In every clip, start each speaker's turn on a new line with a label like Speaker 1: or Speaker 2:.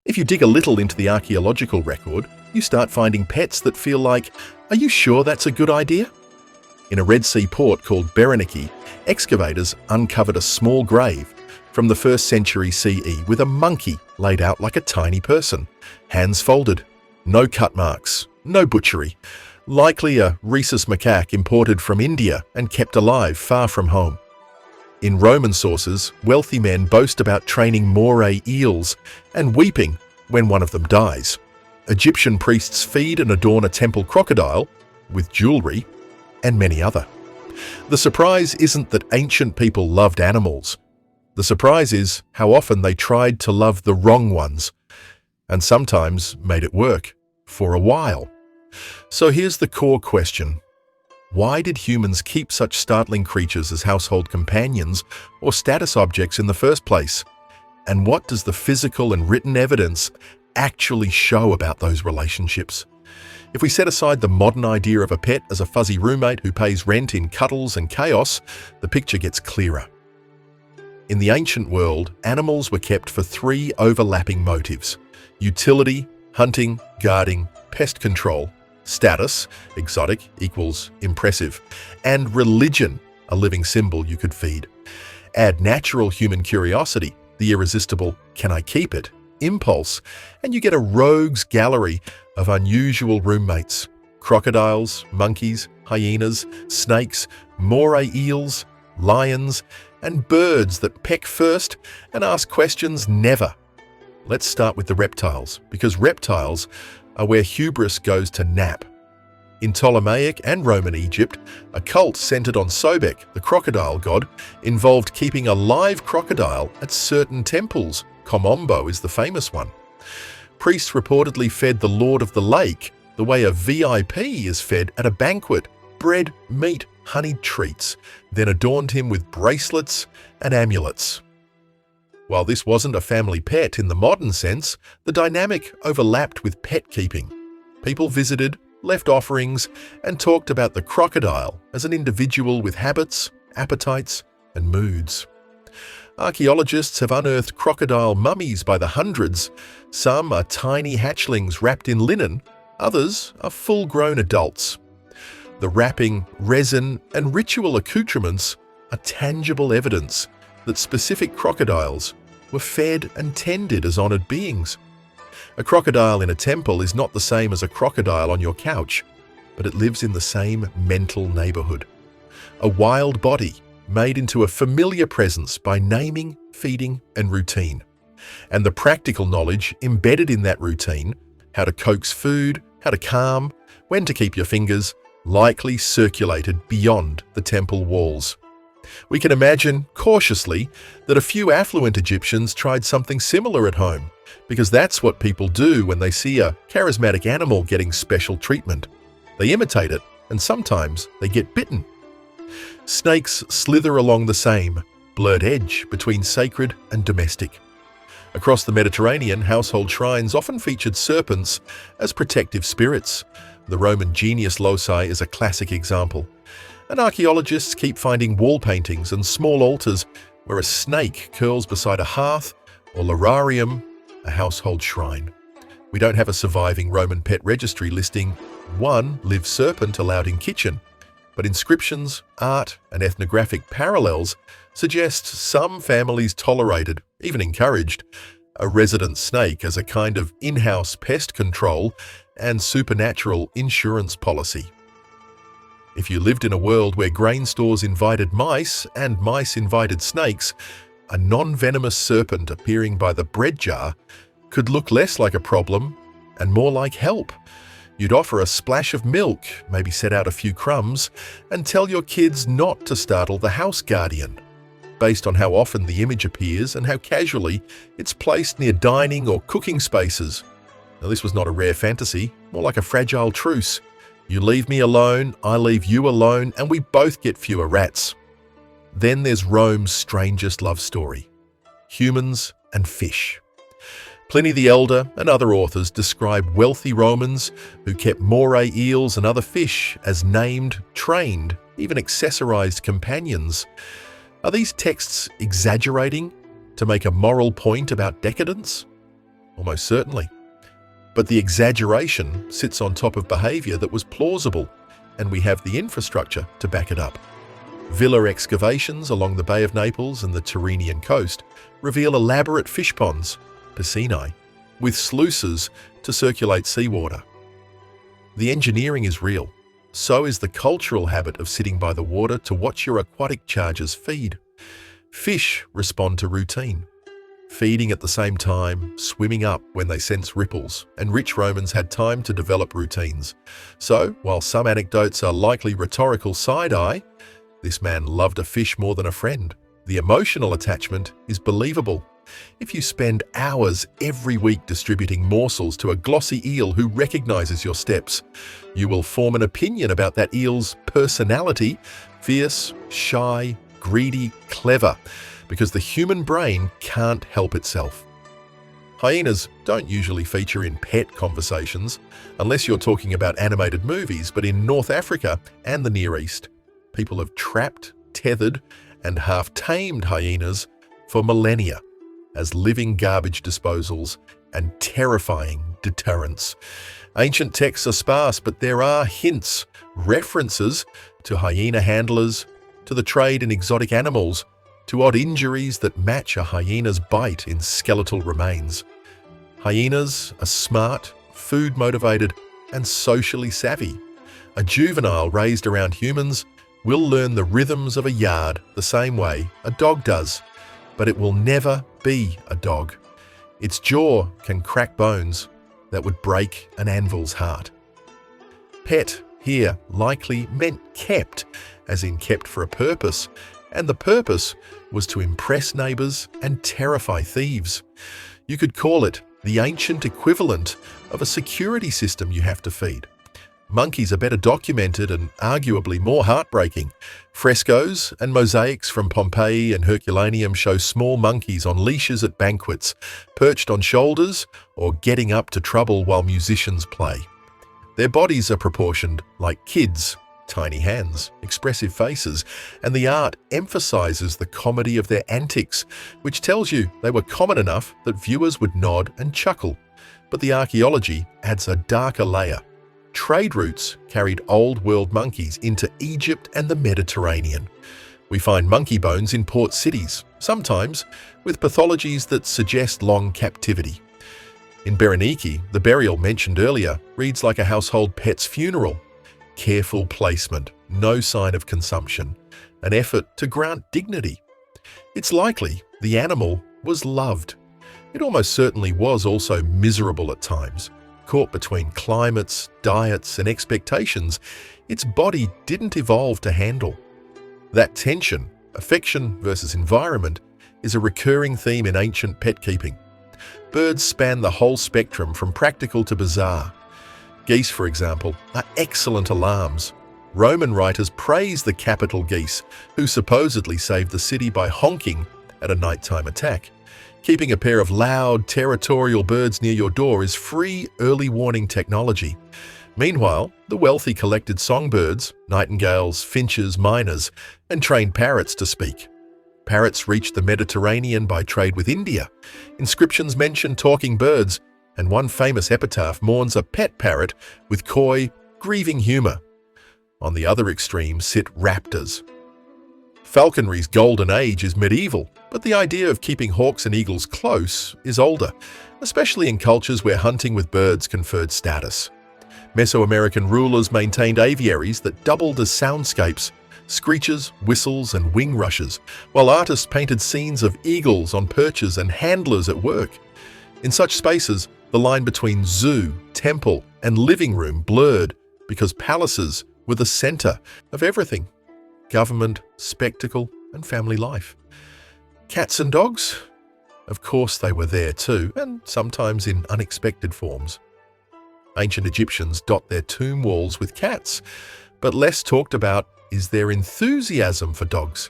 Speaker 1: If you dig a little into the archaeological record, you start finding pets that feel like, are you sure that's a good idea? In a Red Sea port called Berenike, excavators uncovered a small grave from the 1st century CE with a monkey laid out like a tiny person, hands folded, no cut marks, no butchery, likely a rhesus macaque imported from India and kept alive far from home. In Roman sources, wealthy men boast about training moray eels and weeping when one of them dies. Egyptian priests feed and adorn a temple crocodile with jewelry and many other. The surprise isn't that ancient people loved animals. The surprise is how often they tried to love the wrong ones, and sometimes made it work, for a while. So here's the core question. Why did humans keep such startling creatures as household companions or status objects in the first place? And what does the physical and written evidence actually show about those relationships? If we set aside the modern idea of a pet as a fuzzy roommate who pays rent in cuddles and chaos, the picture gets clearer. In the ancient world, animals were kept for 3 overlapping motives: utility, hunting, guarding, pest control, status, exotic equals impressive, and religion, a living symbol you could feed. Add natural human curiosity, the irresistible "can I keep it?" impulse, and you get a rogues gallery of unusual roommates: crocodiles, monkeys, hyenas, snakes, moray eels, lions, and birds that peck first and ask questions never. Let's start with the reptiles, because reptiles are where hubris goes to nap. In Ptolemaic and Roman Egypt, a cult centered on Sobek, the crocodile god, involved keeping a live crocodile at certain temples. Komombo is the famous one. Priests reportedly fed the Lord of the Lake the way a VIP is fed at a banquet: bread, meat, honeyed treats, then adorned him with bracelets and amulets. While this wasn't a family pet in the modern sense, the dynamic overlapped with pet keeping. People visited, left offerings, and talked about the crocodile as an individual with habits, appetites, and moods. Archaeologists have unearthed crocodile mummies by the hundreds. Some are tiny hatchlings wrapped in linen, others are full-grown adults. The wrapping, resin, and ritual accoutrements are tangible evidence that specific crocodiles were fed and tended as honored beings. A crocodile in a temple is not the same as a crocodile on your couch, but it lives in the same mental neighborhood. A wild body made into a familiar presence by naming, feeding, and routine. And the practical knowledge embedded in that routine, how to coax food, how to calm, when to keep your fingers, likely circulated beyond the temple walls. We can imagine, cautiously, that a few affluent Egyptians tried something similar at home, because that's what people do when they see a charismatic animal getting special treatment. They imitate it, and sometimes they get bitten. Snakes slither along the same, blurred edge between sacred and domestic. Across the Mediterranean, household shrines often featured serpents as protective spirits. The Roman Genius Loci is a classic example. And archaeologists keep finding wall paintings and small altars where a snake curls beside a hearth, or lararium, a household shrine. We don't have a surviving Roman pet registry listing 1 live serpent allowed in kitchen, but inscriptions, art, and ethnographic parallels suggest some families tolerated, even encouraged, a resident snake as a kind of in-house pest control and supernatural insurance policy. If you lived in a world where grain stores invited mice and mice invited snakes, a non-venomous serpent appearing by the bread jar could look less like a problem and more like help. You'd offer a splash of milk, maybe set out a few crumbs, and tell your kids not to startle the house guardian, based on how often the image appears and how casually it's placed near dining or cooking spaces. Now, this was not a rare fantasy, more like a fragile truce. You leave me alone, I leave you alone, and we both get fewer rats. Then there's Rome's strangest love story: humans and fish. Pliny the Elder and other authors describe wealthy Romans who kept moray eels and other fish as named, trained, even accessorized companions. Are these texts exaggerating to make a moral point about decadence? Almost certainly. But the exaggeration sits on top of behavior that was plausible, and we have the infrastructure to back it up. Villa excavations along the Bay of Naples and the Tyrrhenian coast reveal elaborate fish ponds, piscinae, with sluices to circulate seawater. The engineering is real. So is the cultural habit of sitting by the water to watch your aquatic charges feed. Fish respond to routine, feeding at the same time, swimming up when they sense ripples, and rich Romans had time to develop routines. So, while some anecdotes are likely rhetorical side-eye, this man loved a fish more than a friend. The emotional attachment is believable. If you spend hours every week distributing morsels to a glossy eel who recognizes your steps, you will form an opinion about that eel's personality: fierce, shy, greedy, clever, because the human brain can't help itself. Hyenas don't usually feature in pet conversations, unless you're talking about animated movies, but in North Africa and the Near East, people have trapped, tethered, and half-tamed hyenas for millennia as living garbage disposals and terrifying deterrents. Ancient texts are sparse, but there are hints, references to hyena handlers, to the trade in exotic animals, to odd injuries that match a hyena's bite in skeletal remains. Hyenas are smart, food-motivated, and socially savvy. A juvenile raised around humans will learn the rhythms of a yard the same way a dog does, but it will never be a dog. Its jaw can crack bones that would break an anvil's heart. Pet here likely meant kept, as in kept for a purpose, and the purpose was to impress neighbors and terrify thieves. You could call it the ancient equivalent of a security system you have to feed. Monkeys are better documented and arguably more heartbreaking. Frescoes and mosaics from Pompeii and Herculaneum show small monkeys on leashes at banquets, perched on shoulders or getting up to trouble while musicians play. Their bodies are proportioned like kids, tiny hands, expressive faces, and the art emphasizes the comedy of their antics, which tells you they were common enough that viewers would nod and chuckle. But the archaeology adds a darker layer. Trade routes carried Old World monkeys into Egypt and the Mediterranean. We find monkey bones in port cities, sometimes with pathologies that suggest long captivity. In Berenike, the burial mentioned earlier reads like a household pet's funeral. Careful placement, no sign of consumption, an effort to grant dignity. It's likely the animal was loved. It almost certainly was also miserable at times. Caught between climates, diets, and expectations, its body didn't evolve to handle. That tension, affection versus environment, is a recurring theme in ancient pet keeping. Birds span the whole spectrum from practical to bizarre. Geese, for example, are excellent alarms. Roman writers praise the capital geese, who supposedly saved the city by honking at a nighttime attack. Keeping a pair of loud, territorial birds near your door is free early warning technology. Meanwhile, the wealthy collected songbirds, nightingales, finches, miners, and trained parrots to speak. Parrots reached the Mediterranean by trade with India. Inscriptions mention talking birds, and one famous epitaph mourns a pet parrot with coy, grieving humor. On the other extreme sit raptors. Falconry's golden age is medieval, but the idea of keeping hawks and eagles close is older, especially in cultures where hunting with birds conferred status. Mesoamerican rulers maintained aviaries that doubled as soundscapes, screeches, whistles, and wing rushes, while artists painted scenes of eagles on perches and handlers at work. In such spaces, the line between zoo, temple, and living room blurred because palaces were the center of everything: government, spectacle, and family life. Cats and dogs? Of course they were there too, and sometimes in unexpected forms. Ancient Egyptians dot their tomb walls with cats, but less talked about is their enthusiasm for dogs,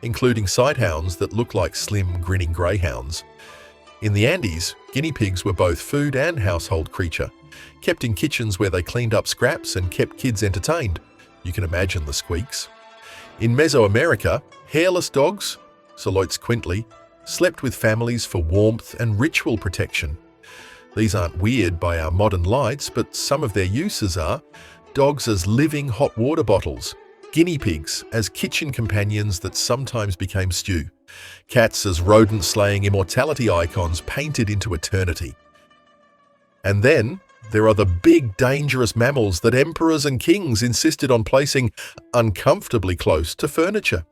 Speaker 1: including sighthounds that look like slim, grinning greyhounds. In the Andes, guinea pigs were both food and household creature, kept in kitchens where they cleaned up scraps and kept kids entertained. You can imagine the squeaks. In Mesoamerica, hairless dogs, Soloits quintly, slept with families for warmth and ritual protection. These aren't weird by our modern lights, but some of their uses are dogs as living hot water bottles, guinea pigs as kitchen companions that sometimes became stew, cats as rodent-slaying immortality icons painted into eternity. And then there are the big, dangerous mammals that emperors and kings insisted on placing uncomfortably close to furniture.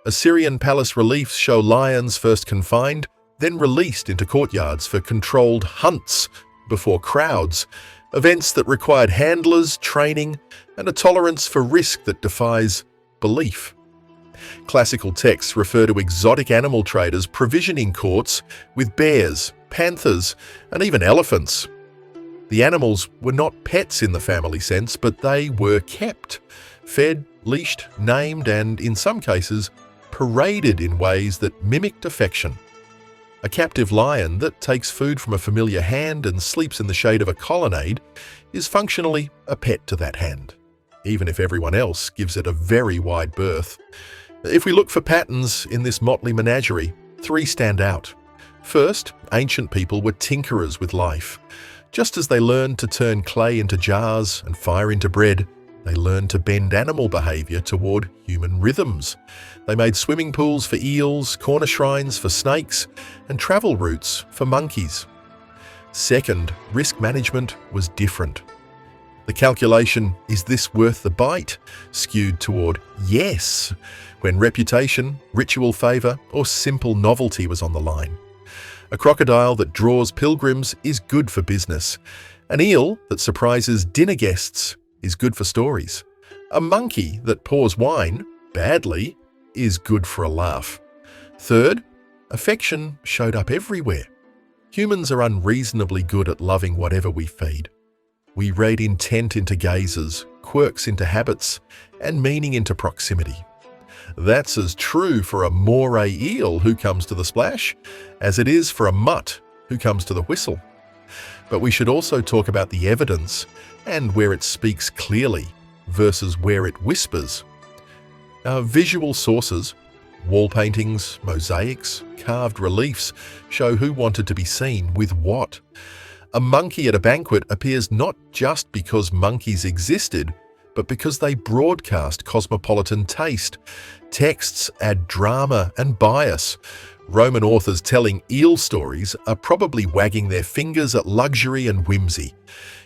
Speaker 1: Assyrian palace reliefs show lions first confined, then released into courtyards for controlled hunts before crowds, events that required handlers, training, and a tolerance for risk that defies belief. Classical texts refer to exotic animal traders provisioning courts with bears, panthers, and even elephants. The animals were not pets in the family sense, but they were kept, fed, leashed, named, and, in some cases, paraded in ways that mimicked affection. A captive lion that takes food from a familiar hand and sleeps in the shade of a colonnade is functionally a pet to that hand, even if everyone else gives it a very wide berth. If we look for patterns in this motley menagerie, 3 stand out. First, ancient people were tinkerers with life. Just as they learned to turn clay into jars and fire into bread, they learned to bend animal behavior toward human rhythms. They made swimming pools for eels, corner shrines for snakes, and travel routes for monkeys. Second, risk management was different. The calculation, is this worth the bite, skewed toward yes, when reputation, ritual favor, or simple novelty was on the line. A crocodile that draws pilgrims is good for business. An eel that surprises dinner guests is good for stories. A monkey that pours wine, badly, is good for a laugh. Third, affection showed up everywhere. Humans are unreasonably good at loving whatever we feed. We read intent into gazes, quirks into habits, and meaning into proximity. That's as true for a moray eel who comes to the splash as it is for a mutt who comes to the whistle. But we should also talk about the evidence and where it speaks clearly versus where it whispers. Our visual sources, wall paintings, mosaics, carved reliefs, show who wanted to be seen with what. A monkey at a banquet appears not just because monkeys existed, but because they broadcast cosmopolitan taste. Texts add drama and bias. Roman authors telling eel stories are probably wagging their fingers at luxury and whimsy.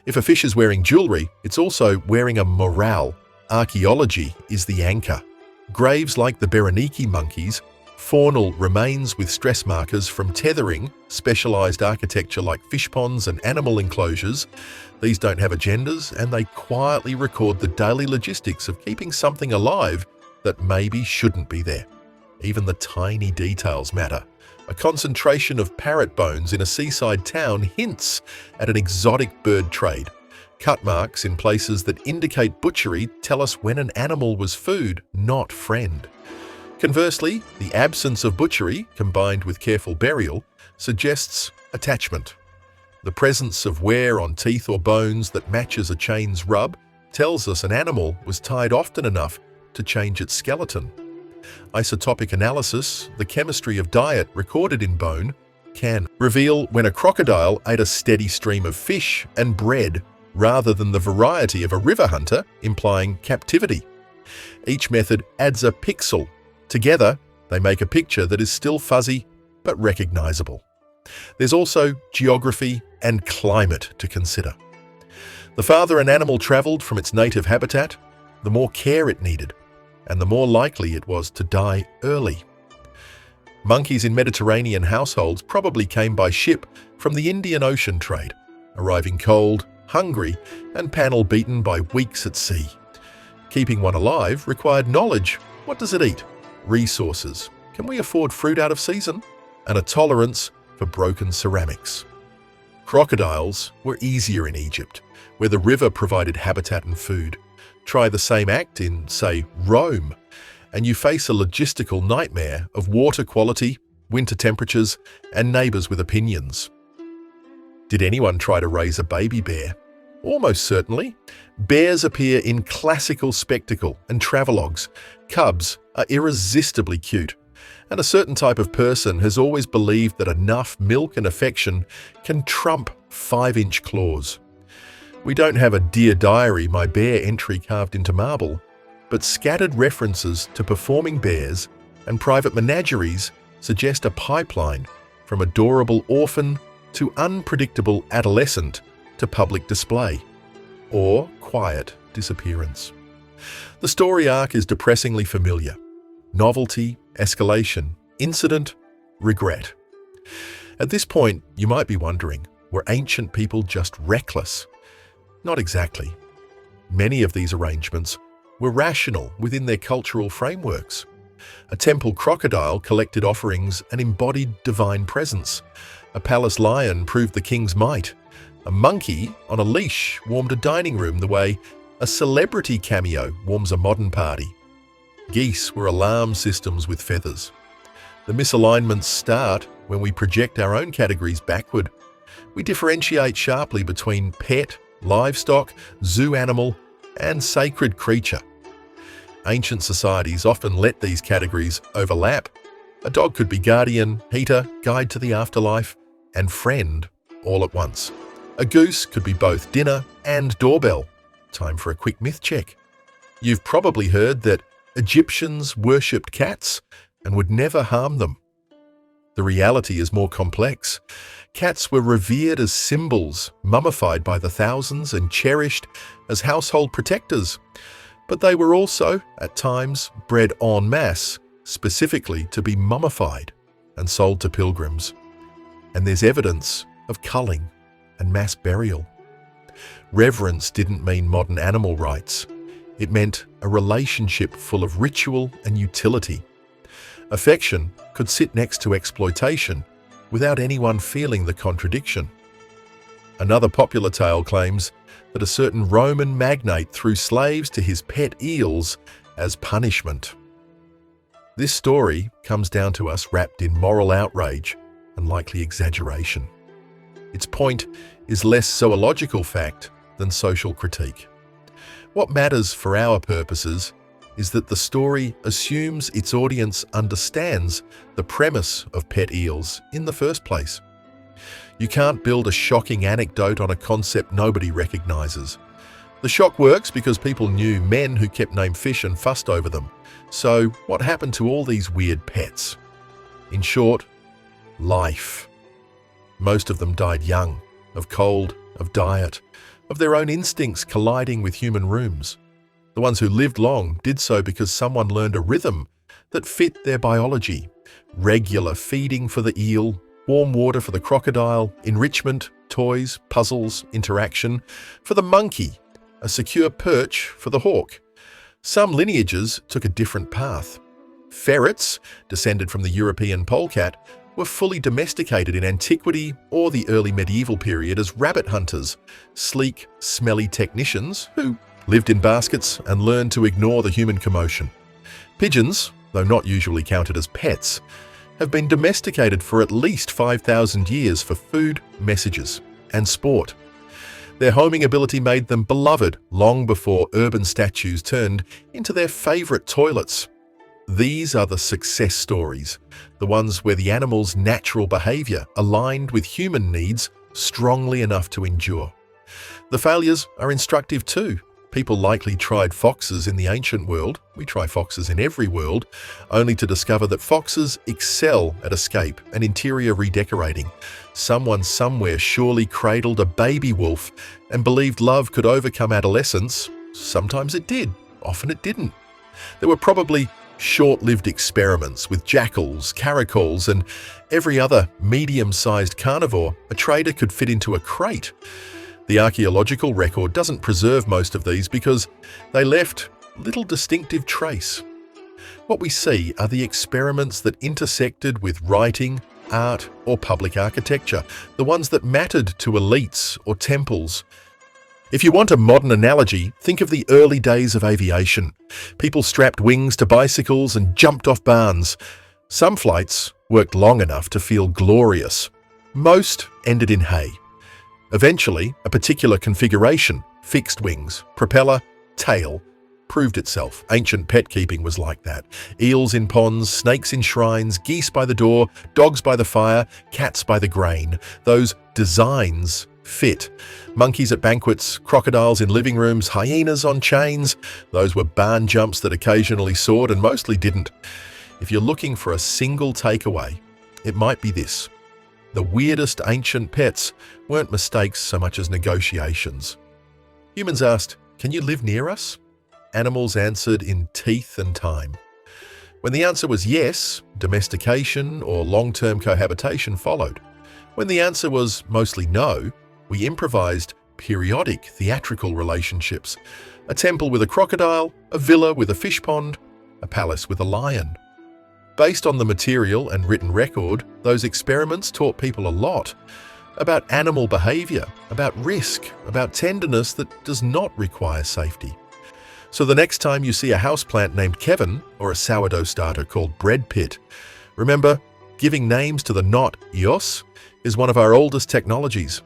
Speaker 1: If a fish is wearing jewelry, it's also wearing a morale. Archaeology is the anchor. Graves like the Berenike monkeys, faunal remains with stress markers from tethering, specialized architecture like fish ponds and animal enclosures. These don't have agendas, and they quietly record the daily logistics of keeping something alive that maybe shouldn't be there. Even the tiny details matter. A concentration of parrot bones in a seaside town hints at an exotic bird trade. Cut marks in places that indicate butchery tell us when an animal was food, not friend. Conversely, the absence of butchery, combined with careful burial, suggests attachment. The presence of wear on teeth or bones that matches a chain's rub tells us an animal was tied often enough to change its skeleton. Isotopic analysis, the chemistry of diet recorded in bone, can reveal when a crocodile ate a steady stream of fish and bread rather than the variety of a river hunter, implying captivity. Each method adds a pixel. Together, they make a picture that is still fuzzy but recognizable. There's also geography and climate to consider. The farther an animal traveled from its native habitat, the more care it needed, and the more likely it was to die early. Monkeys in Mediterranean households probably came by ship from the Indian Ocean trade, arriving cold, hungry, and panel-beaten by weeks at sea. Keeping one alive required knowledge. What does it eat? Resources. Can we afford fruit out of season? And a tolerance for broken ceramics. Crocodiles were easier in Egypt, where the river provided habitat and food. Try the same act in, say, Rome, and you face a logistical nightmare of water quality, winter temperatures, and neighbors with opinions. Did anyone try to raise a baby bear? Almost certainly. Bears appear in classical spectacle and travelogues. Cubs are irresistibly cute. And a certain type of person has always believed that enough milk and affection can trump 5-inch claws. We don't have a Dear Diary, my bear entry carved into marble, but scattered references to performing bears and private menageries suggest a pipeline from adorable orphan to unpredictable adolescent to public display, or quiet disappearance. The story arc is depressingly familiar. Novelty, escalation, incident, regret. At this point, you might be wondering, were ancient people just reckless? Not exactly. Many of these arrangements were rational within their cultural frameworks. A temple crocodile collected offerings and embodied divine presence. A palace lion proved the king's might. A monkey on a leash warmed a dining room the way a celebrity cameo warms a modern party. Geese were alarm systems with feathers. The misalignments start when we project our own categories backward. We differentiate sharply between pet, livestock, zoo animal, and sacred creature. Ancient societies often let these categories overlap. A dog could be guardian, heater, guide to the afterlife, and friend all at once. A goose could be both dinner and doorbell. Time for a quick myth check. You've probably heard that Egyptians worshipped cats and would never harm them. The reality is more complex. Cats were revered as symbols, mummified by the thousands and cherished as household protectors. But they were also, at times, bred en masse, specifically to be mummified and sold to pilgrims. And there's evidence of culling and mass burial. Reverence didn't mean modern animal rights. It meant a relationship full of ritual and utility. Affection could sit next to exploitation without anyone feeling the contradiction. Another popular tale claims that a certain Roman magnate threw slaves to his pet eels as punishment. This story comes down to us wrapped in moral outrage and likely exaggeration. Its point is less zoological fact than social critique. What matters for our purposes is that the story assumes its audience understands the premise of pet eels in the first place. You can't build a shocking anecdote on a concept nobody recognizes. The shock works because people knew men who kept named fish and fussed over them. So what happened to all these weird pets? In short, life. Most of them died young, of cold, of diet, of their own instincts colliding with human rooms. The ones who lived long did so because someone learned a rhythm that fit their biology. Regular feeding for the eel, warm water for the crocodile, enrichment, toys, puzzles, interaction for the monkey, a secure perch for the hawk. Some lineages took a different path. Ferrets, descended from the European polecat, were fully domesticated in antiquity or the early medieval period as rabbit hunters, sleek, smelly technicians who lived in baskets and learned to ignore the human commotion. Pigeons, though not usually counted as pets, have been domesticated for at least 5,000 years for food, messages, and sport. Their homing ability made them beloved long before urban statues turned into their favorite toilets. These are the success stories, the ones where the animal's natural behavior aligned with human needs strongly enough to endure. The failures are instructive too. People likely tried foxes in the ancient world, we try foxes in every world, only to discover that foxes excel at escape and interior redecorating. Someone somewhere surely cradled a baby wolf and believed love could overcome adolescence. Sometimes it did, often it didn't. There were probably short-lived experiments with jackals, caracoles, and every other medium-sized carnivore a trader could fit into a crate. The archaeological record doesn't preserve most of these because they left little distinctive trace. What we see are the experiments that intersected with writing, art, or public architecture, the ones that mattered to elites or temples. If you want a modern analogy, think of the early days of aviation. People strapped wings to bicycles and jumped off barns. Some flights worked long enough to feel glorious. Most ended in hay. Eventually, a particular configuration, fixed wings, propeller, tail, proved itself. Ancient pet keeping was like that. Eels in ponds, snakes in shrines, geese by the door, dogs by the fire, cats by the grain. Those designs fit. Monkeys at banquets, crocodiles in living rooms, hyenas on chains. Those were barn jumps that occasionally soared and mostly didn't. If you're looking for a single takeaway, it might be this. The weirdest ancient pets weren't mistakes so much as negotiations. Humans asked, "Can you live near us?" Animals answered in teeth and time. When the answer was yes, domestication or long-term cohabitation followed. When the answer was mostly no, we improvised periodic theatrical relationships. A temple with a crocodile, a villa with a fish pond, a palace with a lion. Based on the material and written record, those experiments taught people a lot about animal behavior, about risk, about tenderness that does not require safety. So the next time you see a houseplant named Kevin or a sourdough starter called Bread Pit, remember, giving names to the not eos is one of our oldest technologies.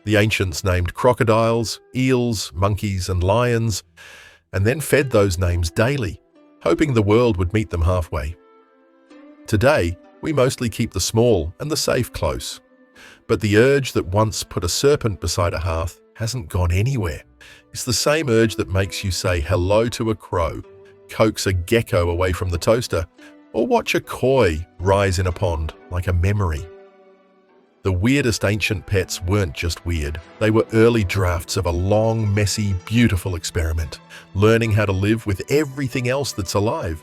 Speaker 1: The ancients named crocodiles, eels, monkeys, and lions, and then fed those names daily, hoping the world would meet them halfway. Today, we mostly keep the small and the safe close. But the urge that once put a serpent beside a hearth hasn't gone anywhere. It's the same urge that makes you say hello to a crow, coax a gecko away from the toaster, or watch a koi rise in a pond like a memory. The weirdest ancient pets weren't just weird. They were early drafts of a long, messy, beautiful experiment, learning how to live with everything else that's alive.